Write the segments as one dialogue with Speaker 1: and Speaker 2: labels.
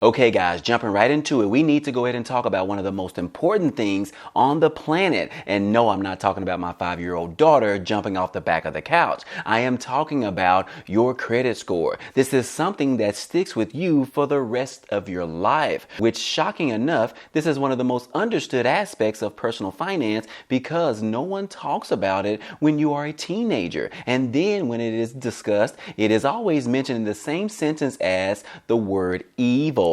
Speaker 1: Okay, guys, jumping right into it, we need to go ahead and talk about one of the most important things on the planet. And no, I'm not talking about my 5-year-old daughter jumping off the back of the couch. I am talking about your credit score. This is something that sticks with you for the rest of your life, which, shocking enough, this is one of the most understood aspects of personal finance because no one talks about it when you are a teenager. And then when it is discussed, it is always mentioned in the same sentence as the word evil.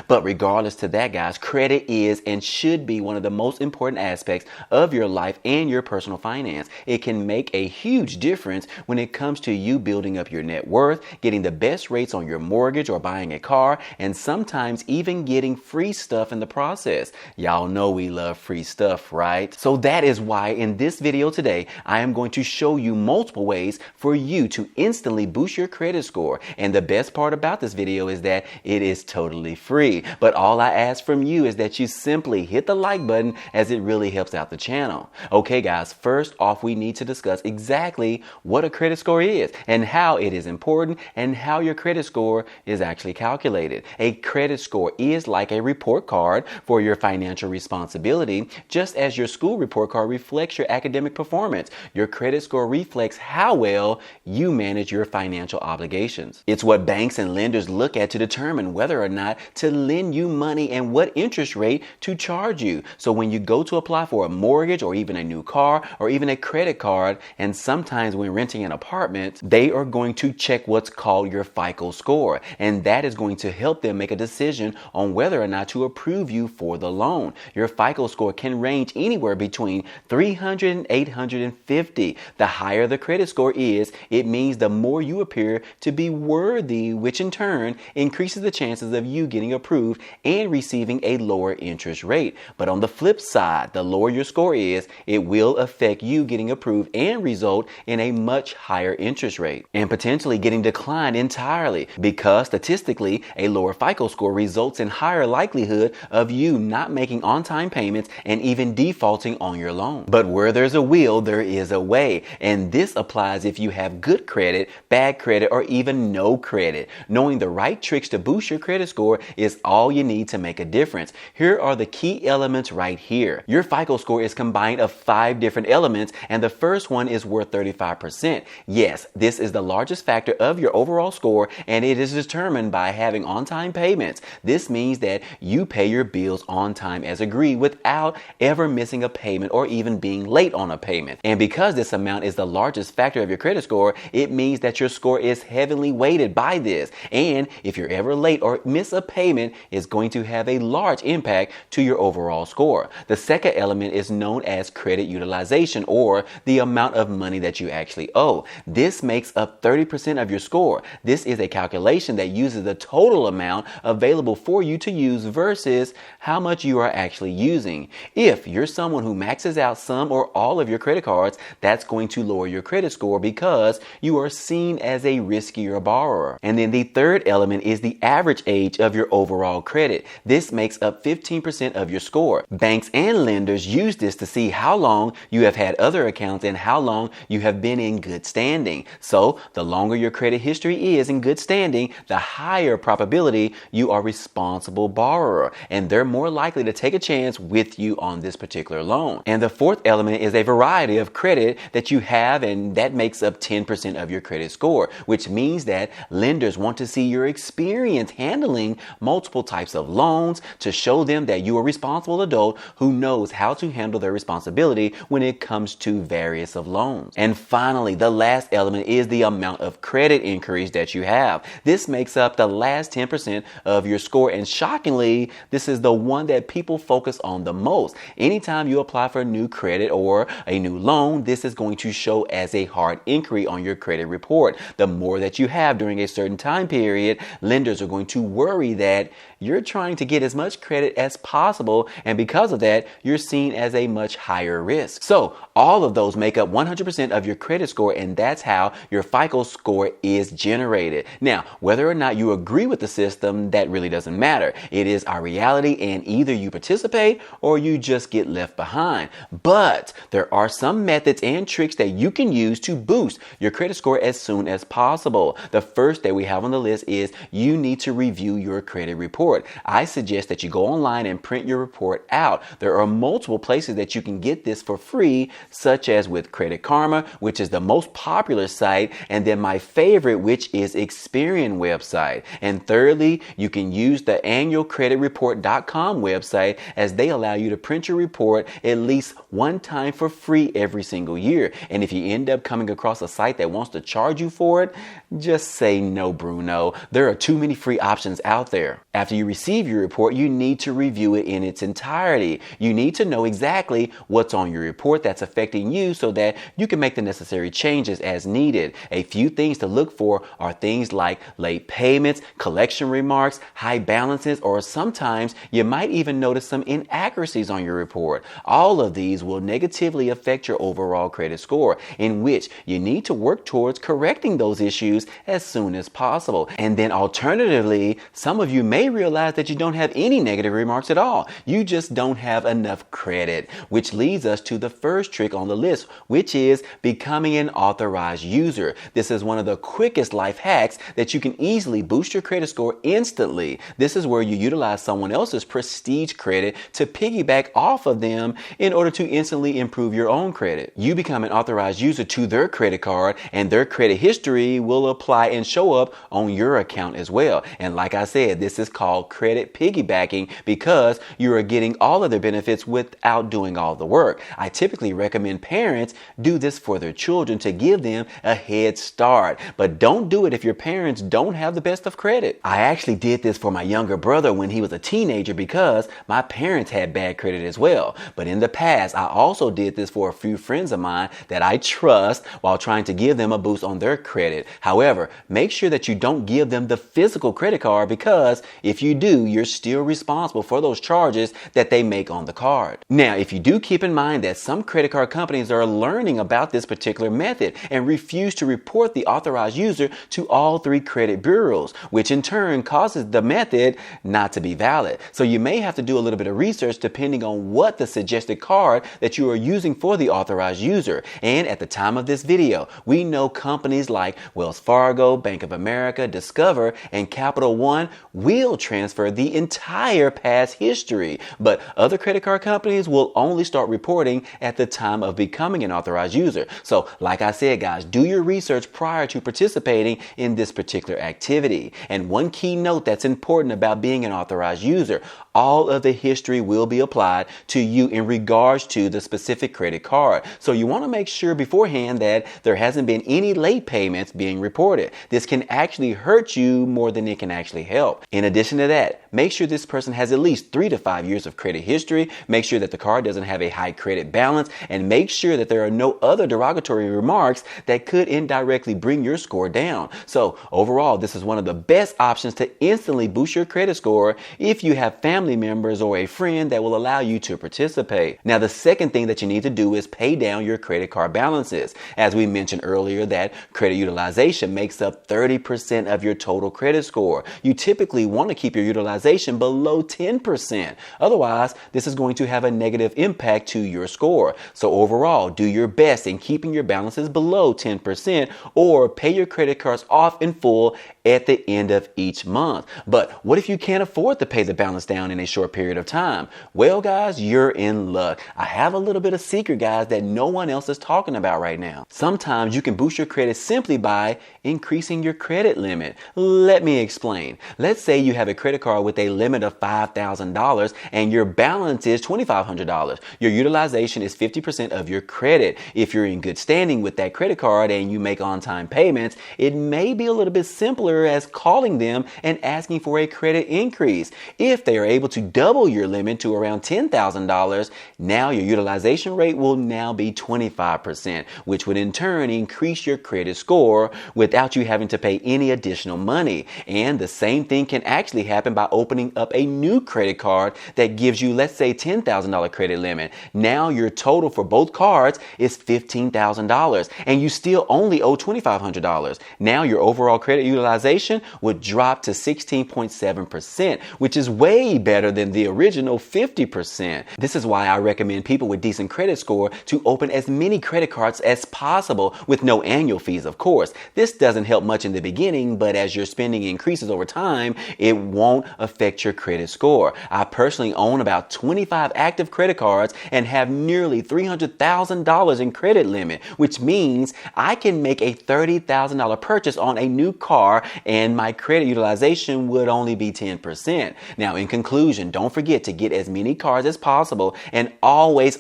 Speaker 1: But regardless to that, guys, credit is and should be one of the most important aspects of your life and your personal finance. It can make a huge difference when it comes to you building up your net worth, getting the best rates on your mortgage or buying a car, and sometimes even getting free stuff in the process. Y'all know we love free stuff, right? So that is why in this video today, I am going to show you multiple ways for you to instantly boost your credit score. And the best part about this video is that it is totally free. But all I ask from you is that you simply hit the like button, as it really helps out the channel. Okay, guys, first off, we need to discuss exactly what a credit score is and how it is important and how your credit score is actually calculated. A credit score is like a report card for your financial responsibility, just as your school report card reflects your academic performance. Your credit score reflects how well you manage your financial obligations. It's what banks and lenders look at to determine whether or not to lend you money and what interest rate to charge you. So when you go to apply for a mortgage or even a new car or even a credit card, and sometimes when renting an apartment, they are going to check what's called your FICO score. And that is going to help them make a decision on whether or not to approve you for the loan. Your FICO score can range anywhere between 300 and 850. The higher the credit score is, it means the more you appear to be worthy, which in turn increases the chances of you getting approved and receiving a lower interest rate. But on the flip side, the lower your score is, it will affect you getting approved and result in a much higher interest rate and potentially getting declined entirely, because statistically, a lower FICO score results in higher likelihood of you not making on-time payments and even defaulting on your loan. But where there's a will, there is a way. And this applies if you have good credit, bad credit, or even no credit. Knowing the right tricks to boost your credit score is all you need to make a difference. Here are the key elements right here. Your FICO score is combined of 5 different elements, and the first one is worth 35%. Yes, this is the largest factor of your overall score, and it is determined by having on-time payments. This means that you pay your bills on time as agreed without ever missing a payment or even being late on a payment. And because this amount is the largest factor of your credit score, it means that your score is heavily weighted by this. And if you're ever late or miss a payment, it's going to have a large impact to your overall score. The second element is known as credit utilization, or the amount of money that you actually owe. This makes up 30% of your score. This is a calculation that uses the total amount available for you to use versus how much you are actually using. If you're someone who maxes out some or all of your credit cards, that's going to lower your credit score because you are seen as a riskier borrower. And then the third element is the average age of your overall credit. This makes up 15% of your score. Banks and lenders use this to see how long you have had other accounts and how long you have been in good standing. So the longer your credit history is in good standing, the higher probability you are a responsible borrower, and they're more likely to take a chance with you on this particular loan. And the fourth element is a variety of credit that you have, and that makes up 10% of your credit score, which means that lenders want to see your experience handling multiple types of loans to show them that you are a responsible adult who knows how to handle their responsibility when it comes to various of loans. And finally, the last element is the amount of credit inquiries that you have. This makes up the last 10% of your score, and shockingly, this is the one that people focus on the most. Anytime you apply for new credit or a new loan, this is going to show as a hard inquiry on your credit report. The more that you have during a certain time period, lenders are going to worry that you're trying to get as much credit as possible, and because of that, you're seen as a much higher risk. So all of those make up 100% of your credit score, and that's how your FICO score is generated. Now, whether or not you agree with the system, that really doesn't matter. It is our reality, and either you participate or you just get left behind. But there are some methods and tricks that you can use to boost your credit score as soon as possible. The first that we have on the list is you need to review your your credit report. I suggest that you go online and print your report out. There are multiple places that you can get this for free, such as with Credit Karma, which is the most popular site, and then my favorite, which is Experian website. And thirdly, you can use the annualcreditreport.com website, as they allow you to print your report at least one time for free every single year. And if you end up coming across a site that wants to charge you for it, just say no, Bruno. There are too many free options out there. After you receive your report, you need to review it in its entirety. You need to know exactly what's on your report that's affecting you so that you can make the necessary changes as needed. A few things to look for are things like late payments, collection remarks, high balances, or sometimes you might even notice some inaccuracies on your report. All of these will negatively affect your overall credit score, in which you need to work towards correcting those issues as soon as possible. And then alternatively, some of you may realize that you don't have any negative remarks at all. You just don't have enough credit, which leads us to the first trick on the list, which is becoming an authorized user. This is one of the quickest life hacks that you can easily boost your credit score instantly. This is where you utilize someone else's prestige credit to piggyback off of them in order to instantly improve your own credit. You become an authorized user to their credit card, and their credit history will apply and show up on your account as well. And like I said, this is called credit piggybacking because you are getting all of their benefits without doing all the work. I typically recommend parents do this for their children to give them a head start, but don't do it if your parents don't have the best of credit. I actually did this for my younger brother when he was a teenager because my parents had bad credit as well. But in the past, I also did this for a few friends of mine that I trust while trying to give them a boost on their credit. However, make sure that you don't give them the physical credit card, because if you do, you're still responsible for those charges that they make on the card. Now, if you do keep in mind that some credit card companies are learning about this particular method and refuse to report the authorized user to all three credit bureaus, which in turn causes the method not to be valid. So you may have to do a little bit of research depending on what the suggested card that you are using for the authorized user. And at the time of this video, we know companies like Wells Fargo, Bank of America, Discover, and Capital One will transfer the entire past history. But other credit card companies will only start reporting at the time of becoming an authorized user. So like I said, guys, do your research prior to participating in this particular activity. And one key note that's important about being an authorized user: all of the history will be applied to you in regards to the specific credit card. So you want to make sure beforehand that there hasn't been any late payments being reported. This can actually hurt you more than it can actually help. In addition to that, make sure this person has at least 3 to 5 years of credit history. Make sure that the card doesn't have a high credit balance, and make sure that there are no other derogatory remarks that could indirectly bring your score down. So overall, this is one of the best options to instantly boost your credit score if you have family members or a friend that will allow you to participate. Now, the second thing that you need to do is pay down your credit card balances. As we mentioned earlier, that credit utilization makes up 30% of your total credit score. You typically want to keep your utilization below 10%. Otherwise, this is going to have a negative impact to your score. So overall, do your best in keeping your balances below 10%, or pay your credit cards off in full at the end of each month. But what if you can't afford to pay the balance down in a short period of time? Well, guys, you're in luck. I have a little bit of secret, guys, that no one else is talking about right now. Sometimes you can boost your credit simply by increasing your credit limit. Let me explain. Let's say you have a credit card with a limit of $5,000 and your balance is $2,500. Your utilization is 50% of your credit. If you're in good standing with that credit card and you make on-time payments, it may be a little bit simpler as calling them and asking for a credit increase. If they are able to double your limit to around $10,000, now your utilization rate will now be 25%, which would in turn increase your credit score without you having to pay any additional money. And the same thing can actually happen by opening up a new credit card that gives you, let's say, $10,000 credit limit. Now your total for both cards is $15,000 and you still only owe $2,500. Now your overall credit utilization utilization would drop to 16.7%, which is way better than the original 50%. This is why I recommend people with decent credit score to open as many credit cards as possible with no annual fees, of course. This doesn't help much in the beginning, but as your spending increases over time, it won't affect your credit score. I personally own about 25 active credit cards and have nearly $300,000 in credit limit, which means I can make a $30,000 purchase on a new car and my credit utilization would only be 10%. Now, in conclusion, don't forget to get as many cards as possible and always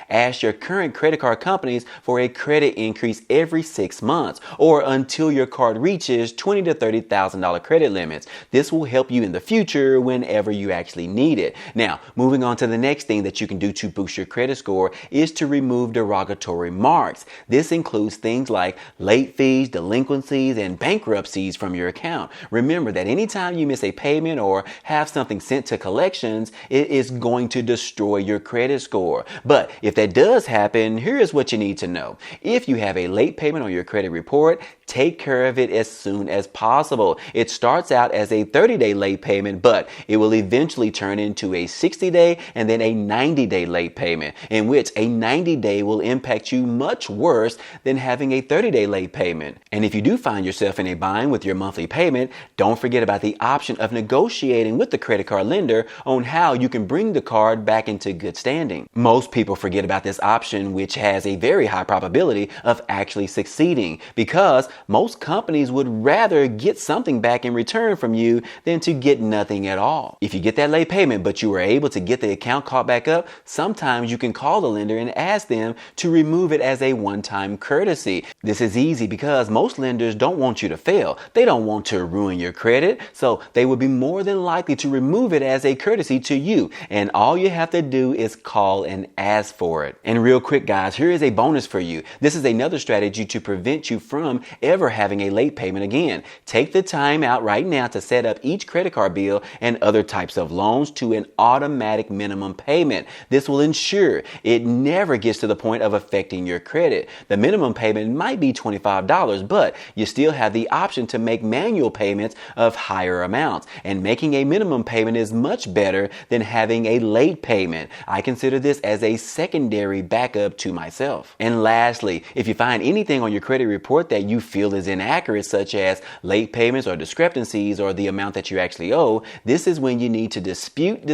Speaker 1: ask your current credit card companies for a credit increase every 6 months or until your card reaches $20,000 to $30,000 credit limits. This will help you in the future whenever you actually need it. Now, moving on to the next thing that you can do to boost your credit score is to remove derogatory marks. This includes things like late fees, delinquencies, and bankruptcies from your account. Remember that anytime you miss a payment or have something sent to collections, it is going to destroy your credit score. But if that does happen, here is what you need to know. If you have a late payment on your credit report, take care of it as soon as possible. It starts out as a 30-day late payment, but it will eventually turn into a 60-day and then a 90-day late payment, in which a 90-day will impact you much worse than having a 30-day late payment. And if you do find yourself in a bind with your monthly payment, don't forget about the option of negotiating with the credit card lender on how you can bring the card back into good standing. Most people forget about this option, which has a very high probability of actually succeeding, because most companies would rather get something back in return from you than to get nothing at all. If you get that late payment, but you were able to get the account caught back up, sometimes you can call the lender and ask them to remove it as a one-time courtesy. This is easy because most lenders don't want you to fail. They don't want to ruin your credit, so they would be more than likely to remove it as a courtesy to you. And all you have to do is call and ask for it. And real quick, guys, here is a bonus for you. This is another strategy to prevent you from ever having a late payment again. Take the time out right now to set up each credit card bill and other types of loans to an automatic minimum payment. This will ensure it never gets to the point of affecting your credit. The minimum payment might be $25, but you still have the option to make manual payments of higher amounts. And making a minimum payment is much better than having a late payment. I consider this as a secondary backup to myself. And lastly, if you find anything on your credit report that you feel is inaccurate, such as late payments or discrepancies or the amount that you actually owe, this is when you need to dispute.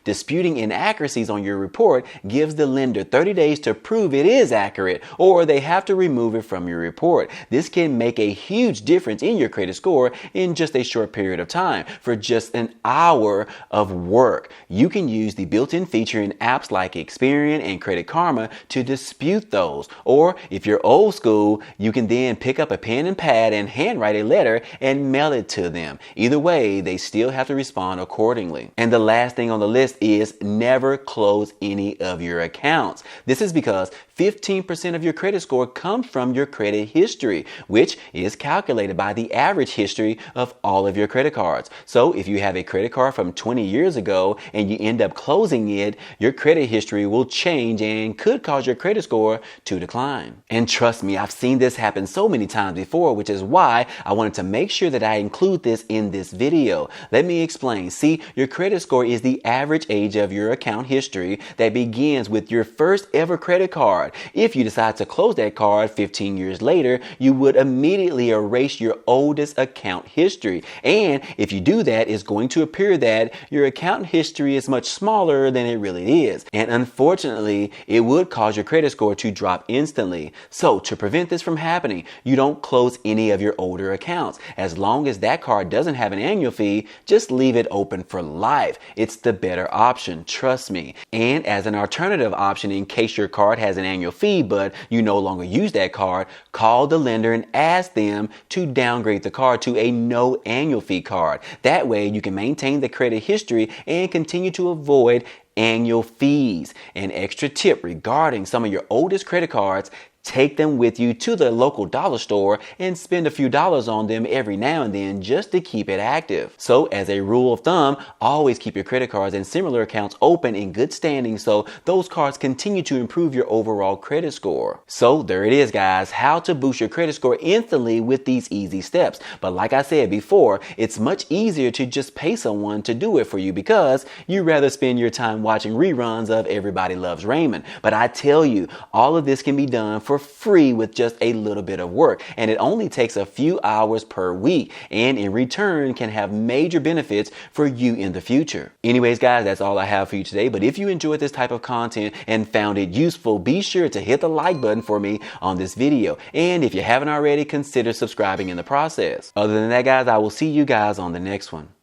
Speaker 1: Disputing inaccuracies on your report gives the lender 30 days to prove it is accurate, or they have to remove it from your report. This can make a huge difference in your credit score in just a short period of time. For just an hour of work, you can use the built-in feature in apps like Experian and Credit Karma to dispute those. Or if you're old school, you can then pick up a pen and pad and handwrite a letter and mail it to them. Either way, they still have to respond accordingly. And the last thing on the list is never close any of your accounts. This is because 15% of your credit score comes from your credit history, which is calculated by the average history of all of your credit cards. So if you have a credit card from 20 years ago and you end up closing it, your credit history will change and could cause your credit score to decline. And trust me, I've seen this happen so many times before, which is why I wanted to make sure that I include this in this video. Let me explain. See, your credit score is the average age of your account history that begins with your first ever credit card. If you decide to close that card 15 years later, you would immediately erase your oldest account history. And if you do that, it's going to appear that your account history is much smaller than it really is. And unfortunately, it would cause your credit score to drop instantly. So to prevent this from happening, you don't close any of your older accounts. As long as that card doesn't have an annual fee, just leave it open for life. It's the better option, trust me. And as an alternative option, in case your card has an annual fee, but you no longer use that card, call the lender and ask them to downgrade the card to a no annual fee card. That way you can maintain the credit history and continue to avoid annual fees. An extra tip regarding some of your oldest credit cards: take them with you to the local dollar store and spend a few dollars on them every now and then just to keep it active. So as a rule of thumb, always keep your credit cards and similar accounts open in good standing so those cards continue to improve your overall credit score. So there it is, guys, how to boost your credit score instantly with these easy steps. But like I said before, it's much easier to just pay someone to do it for you because you rather spend your time watching reruns of Everybody Loves Raymond. But I tell you, all of this can be done for free with just a little bit of work, and it only takes a few hours per week, and in return can have major benefits for you in the future. Anyways, guys, that's all I have for you today. But if you enjoyed this type of content and found it useful, be sure to hit the like button for me on this video. And if you haven't already, consider subscribing in the process. Other than that, guys, I will see you guys on the next one.